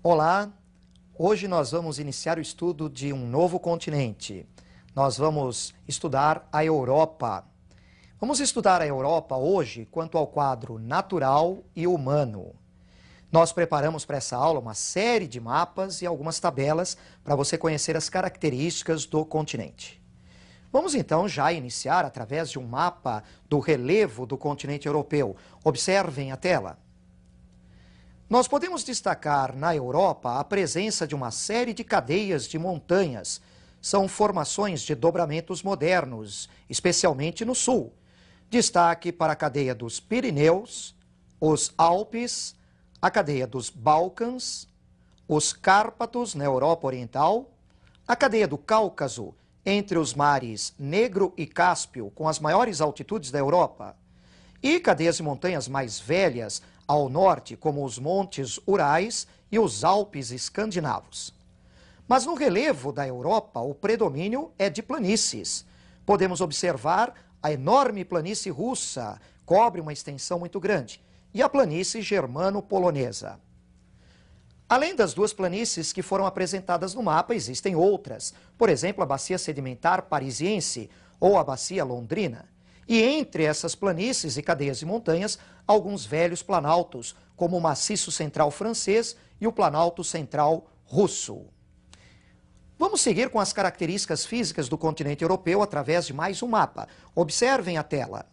Olá, hoje nós vamos iniciar o estudo de um novo continente. Nós vamos estudar a Europa. Vamos estudar a Europa hoje quanto ao quadro natural e humano. Nós preparamos para essa aula uma série de mapas e algumas tabelas para você conhecer as características do continente. Vamos então já iniciar através de um mapa do relevo do continente europeu. Observem a tela. Nós podemos destacar na Europa a presença de uma série de cadeias de montanhas. São formações de dobramentos modernos, especialmente no sul. Destaque para a cadeia dos Pirineus, os Alpes, a cadeia dos Balcãs, os Cárpatos na Europa Oriental, a cadeia do Cáucaso, entre os mares Negro e Cáspio, com as maiores altitudes da Europa, e cadeias de montanhas mais velhas ao norte, como os Montes Urais e os Alpes escandinavos. Mas no relevo da Europa, o predomínio é de planícies. Podemos observar a enorme planície russa, cobre uma extensão muito grande, e a planície germano-polonesa. Além das duas planícies que foram apresentadas no mapa, existem outras. Por exemplo, a bacia sedimentar parisiense ou a bacia londrina. E entre essas planícies e cadeias de montanhas, alguns velhos planaltos, como o maciço central francês e o planalto central russo. Vamos seguir com as características físicas do continente europeu através de mais um mapa. Observem a tela.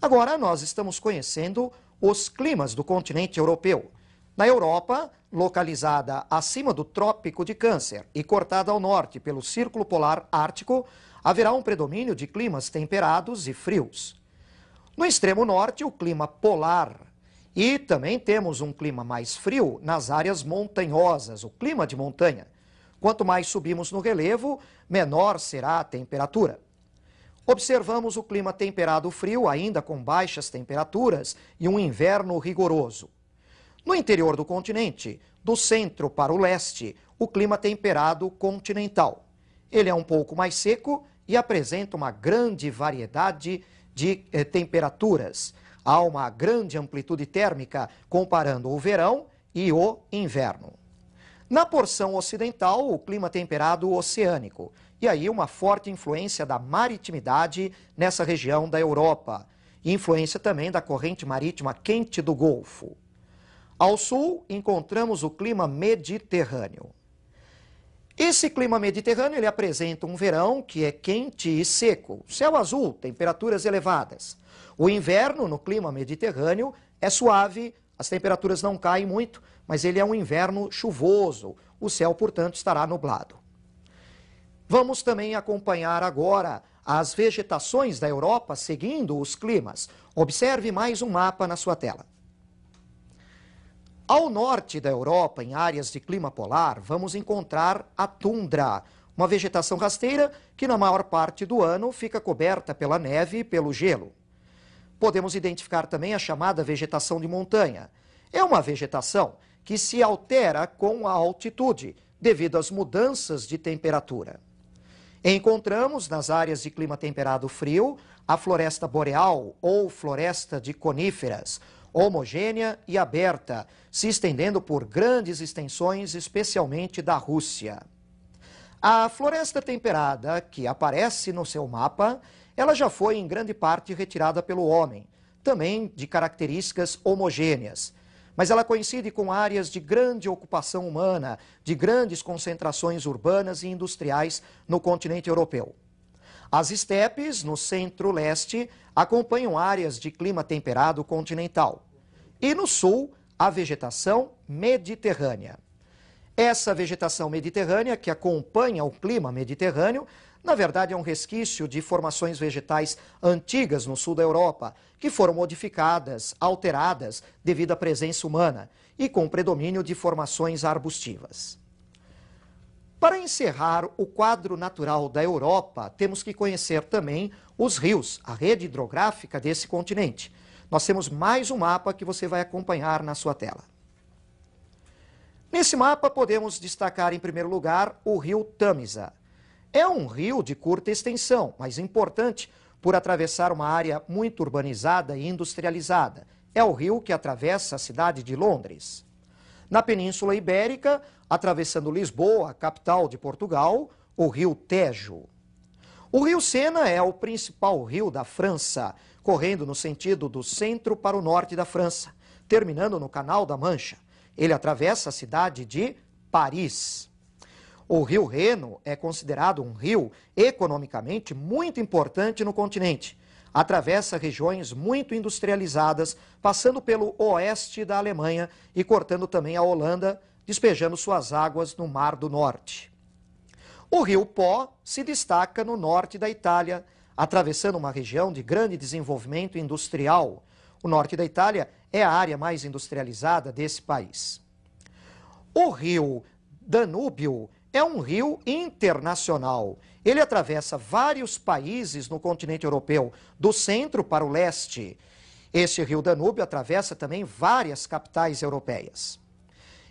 Agora nós estamos conhecendo os climas do continente europeu. Na Europa, localizada acima do Trópico de Câncer e cortada ao norte pelo Círculo Polar Ártico, haverá um predomínio de climas temperados e frios. No extremo norte, o clima polar. E também temos um clima mais frio nas áreas montanhosas, o clima de montanha. Quanto mais subimos no relevo, menor será a temperatura. Observamos o clima temperado frio, ainda com baixas temperaturas e um inverno rigoroso. No interior do continente, do centro para o leste, o clima temperado continental. Ele é um pouco mais seco e apresenta uma grande variedade de temperaturas. Há uma grande amplitude térmica comparando o verão e o inverno. Na porção ocidental, o clima temperado oceânico. E aí uma forte influência da maritimidade nessa região da Europa. E influência também da corrente marítima quente do Golfo. Ao sul, encontramos o clima mediterrâneo. Esse clima mediterrâneo ele apresenta um verão que é quente e seco, céu azul, temperaturas elevadas. O inverno no clima mediterrâneo é suave, as temperaturas não caem muito, mas ele é um inverno chuvoso, o céu, portanto, estará nublado. Vamos também acompanhar agora as vegetações da Europa seguindo os climas. Observe mais um mapa na sua tela. Ao norte da Europa, em áreas de clima polar, vamos encontrar a tundra, uma vegetação rasteira que na maior parte do ano fica coberta pela neve e pelo gelo. Podemos identificar também a chamada vegetação de montanha. É uma vegetação que se altera com a altitude, devido às mudanças de temperatura. Encontramos nas áreas de clima temperado frio a floresta boreal ou floresta de coníferas, homogênea e aberta, se estendendo por grandes extensões, especialmente da Rússia. A floresta temperada, que aparece no seu mapa, ela já foi em grande parte retirada pelo homem, também de características homogêneas. Mas ela coincide com áreas de grande ocupação humana, de grandes concentrações urbanas e industriais no continente europeu. As estepes, no centro-leste, acompanham áreas de clima temperado continental. E no sul, a vegetação mediterrânea. Essa vegetação mediterrânea, que acompanha o clima mediterrâneo, na verdade é um resquício de formações vegetais antigas no sul da Europa, que foram modificadas, alteradas devido à presença humana e com predomínio de formações arbustivas. Para encerrar o quadro natural da Europa, temos que conhecer também os rios, a rede hidrográfica desse continente. Nós temos mais um mapa que você vai acompanhar na sua tela. Nesse mapa podemos destacar em primeiro lugar o rio Tamisa. É um rio de curta extensão, mas importante por atravessar uma área muito urbanizada e industrializada. É o rio que atravessa a cidade de Londres. Na Península Ibérica, atravessando Lisboa, capital de Portugal, o rio Tejo. O rio Sena é o principal rio da França, correndo no sentido do centro para o norte da França, terminando no Canal da Mancha. Ele atravessa a cidade de Paris. O rio Reno é considerado um rio economicamente muito importante no continente. Atravessa regiões muito industrializadas, passando pelo oeste da Alemanha e cortando também a Holanda, despejando suas águas no Mar do Norte. O rio Po se destaca no norte da Itália, atravessando uma região de grande desenvolvimento industrial. O norte da Itália é a área mais industrializada desse país. O rio Danúbio é um rio internacional. Ele atravessa vários países no continente europeu, do centro para o leste. Este rio Danúbio atravessa também várias capitais europeias.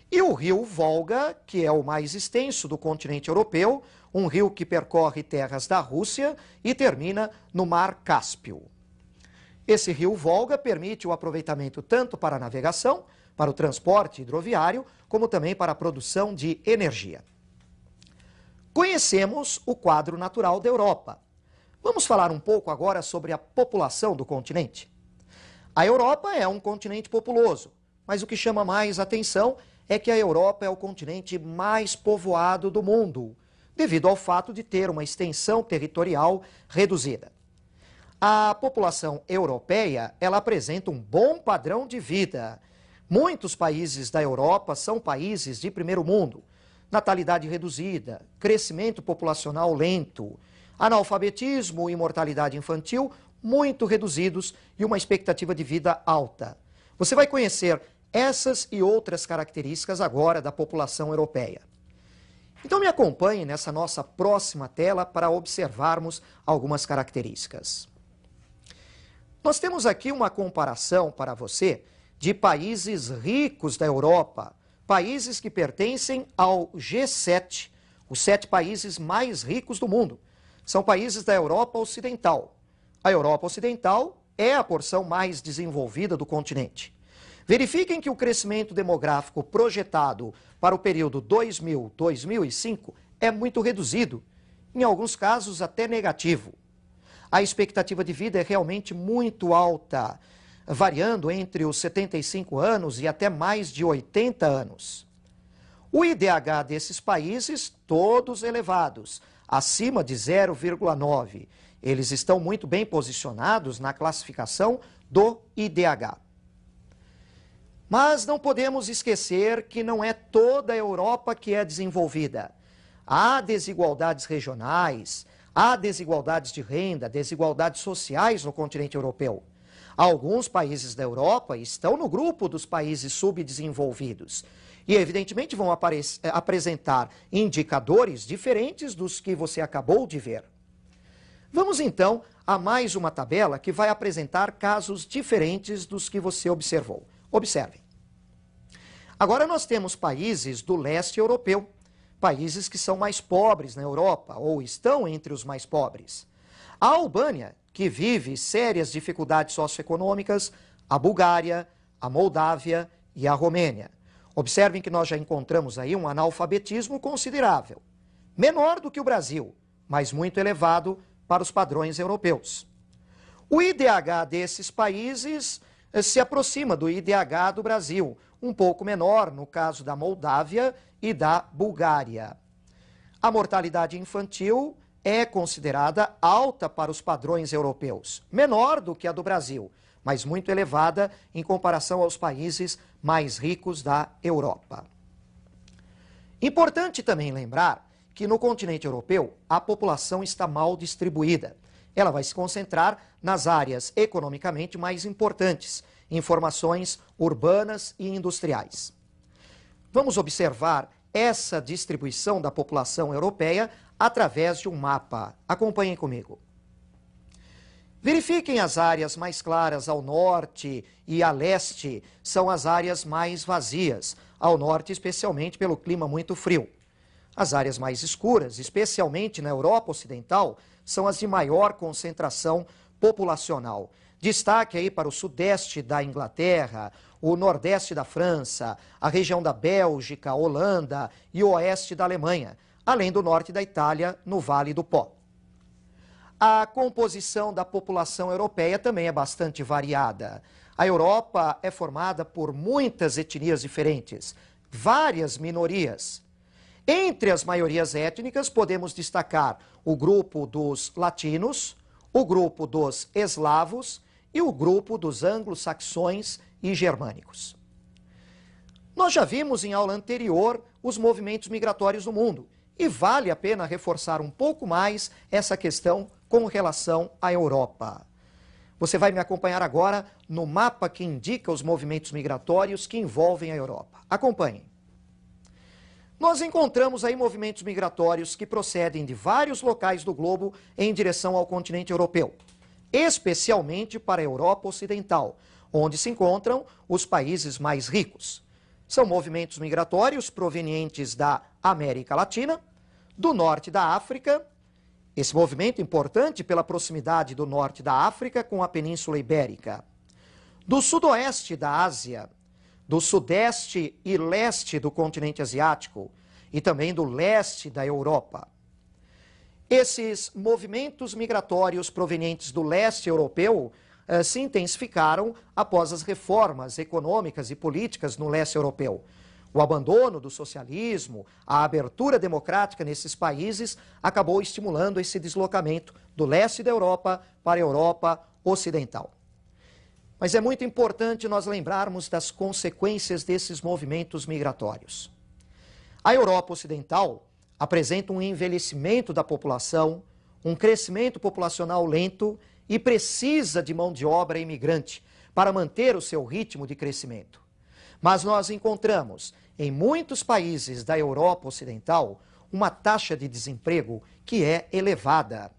E o rio Volga, que é o mais extenso do continente europeu, um rio que percorre terras da Rússia e termina no Mar Cáspio. Esse rio Volga permite o aproveitamento tanto para a navegação, para o transporte hidroviário, como também para a produção de energia. Conhecemos o quadro natural da Europa. Vamos falar um pouco agora sobre a população do continente. A Europa é um continente populoso, mas o que chama mais atenção é que a Europa é o continente mais povoado do mundo, devido ao fato de ter uma extensão territorial reduzida. A população europeia, ela apresenta um bom padrão de vida. Muitos países da Europa são países de primeiro mundo. Natalidade reduzida, crescimento populacional lento, analfabetismo e mortalidade infantil muito reduzidos e uma expectativa de vida alta. Você vai conhecer essas e outras características agora da população europeia. Então me acompanhe nessa nossa próxima tela para observarmos algumas características. Nós temos aqui uma comparação para você de países ricos da Europa, países que pertencem ao G7, os 7 países mais ricos do mundo. São países da Europa Ocidental. A Europa Ocidental é a porção mais desenvolvida do continente. Verifiquem que o crescimento demográfico projetado para o período 2000-2005 é muito reduzido, em alguns casos até negativo. A expectativa de vida é realmente muito alta, variando entre os 75 anos e até mais de 80 anos. O IDH desses países, todos elevados, acima de 0,9. Eles estão muito bem posicionados na classificação do IDH. Mas não podemos esquecer que não é toda a Europa que é desenvolvida. Há desigualdades regionais, há desigualdades de renda, desigualdades sociais no continente europeu. Alguns países da Europa estão no grupo dos países subdesenvolvidos e, evidentemente, vão apresentar indicadores diferentes dos que você acabou de ver. Vamos, então, a mais uma tabela que vai apresentar casos diferentes dos que você observou. Observem. Agora nós temos países do leste europeu, países que são mais pobres na Europa ou estão entre os mais pobres. A Albânia, que vive sérias dificuldades socioeconômicas, a Bulgária, a Moldávia e a Romênia. Observem que nós já encontramos aí um analfabetismo considerável, menor do que o Brasil, mas muito elevado para os padrões europeus. O IDH desses países se aproxima do IDH do Brasil, um pouco menor no caso da Moldávia e da Bulgária. A mortalidade infantil é considerada alta para os padrões europeus, menor do que a do Brasil, mas muito elevada em comparação aos países mais ricos da Europa. Importante também lembrar que no continente europeu a população está mal distribuída. Ela vai se concentrar nas áreas economicamente mais importantes, em formações urbanas e industriais. Vamos observar essa distribuição da população europeia através de um mapa. Acompanhem comigo. Verifiquem as áreas mais claras ao norte e a leste, são as áreas mais vazias, ao norte especialmente pelo clima muito frio. As áreas mais escuras, especialmente na Europa Ocidental, são as de maior concentração populacional. Destaque aí para o sudeste da Inglaterra, o nordeste da França, a região da Bélgica, Holanda e o oeste da Alemanha, além do norte da Itália, no Vale do Pó. A composição da população europeia também é bastante variada. A Europa é formada por muitas etnias diferentes, várias minorias. Entre as maiorias étnicas, podemos destacar o grupo dos latinos, o grupo dos eslavos e o grupo dos anglo-saxões e germânicos. Nós já vimos em aula anterior os movimentos migratórios no mundo e vale a pena reforçar um pouco mais essa questão com relação à Europa. Você vai me acompanhar agora no mapa que indica os movimentos migratórios que envolvem a Europa. Acompanhem. Nós encontramos aí movimentos migratórios que procedem de vários locais do globo em direção ao continente europeu, especialmente para a Europa Ocidental, onde se encontram os países mais ricos. São movimentos migratórios provenientes da América Latina, do norte da África. Esse movimento importante pela proximidade do norte da África com a Península Ibérica, do sudoeste da Ásia, do sudeste e leste do continente asiático e também do leste da Europa. Esses movimentos migratórios provenientes do leste europeu se intensificaram após as reformas econômicas e políticas no leste europeu. O abandono do socialismo, a abertura democrática nesses países acabou estimulando esse deslocamento do leste da Europa para a Europa Ocidental. Mas é muito importante nós lembrarmos das consequências desses movimentos migratórios. A Europa Ocidental apresenta um envelhecimento da população, um crescimento populacional lento e precisa de mão de obra imigrante para manter o seu ritmo de crescimento. Mas nós encontramos em muitos países da Europa Ocidental uma taxa de desemprego que é elevada.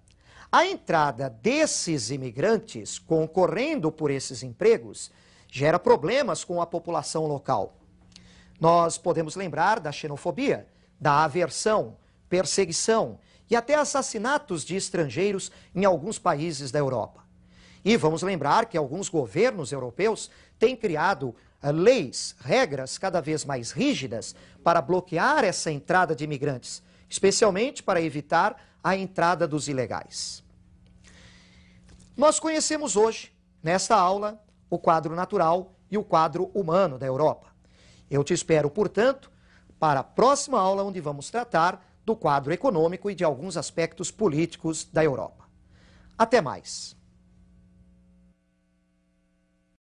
A entrada desses imigrantes, concorrendo por esses empregos, gera problemas com a população local. Nós podemos lembrar da xenofobia, da aversão, perseguição e até assassinatos de estrangeiros em alguns países da Europa. E vamos lembrar que alguns governos europeus têm criado leis, regras cada vez mais rígidas para bloquear essa entrada de imigrantes, especialmente para evitar a entrada dos ilegais. Nós conhecemos hoje, nesta aula, o quadro natural e o quadro humano da Europa. Eu te espero, portanto, para a próxima aula, onde vamos tratar do quadro econômico e de alguns aspectos políticos da Europa. Até mais!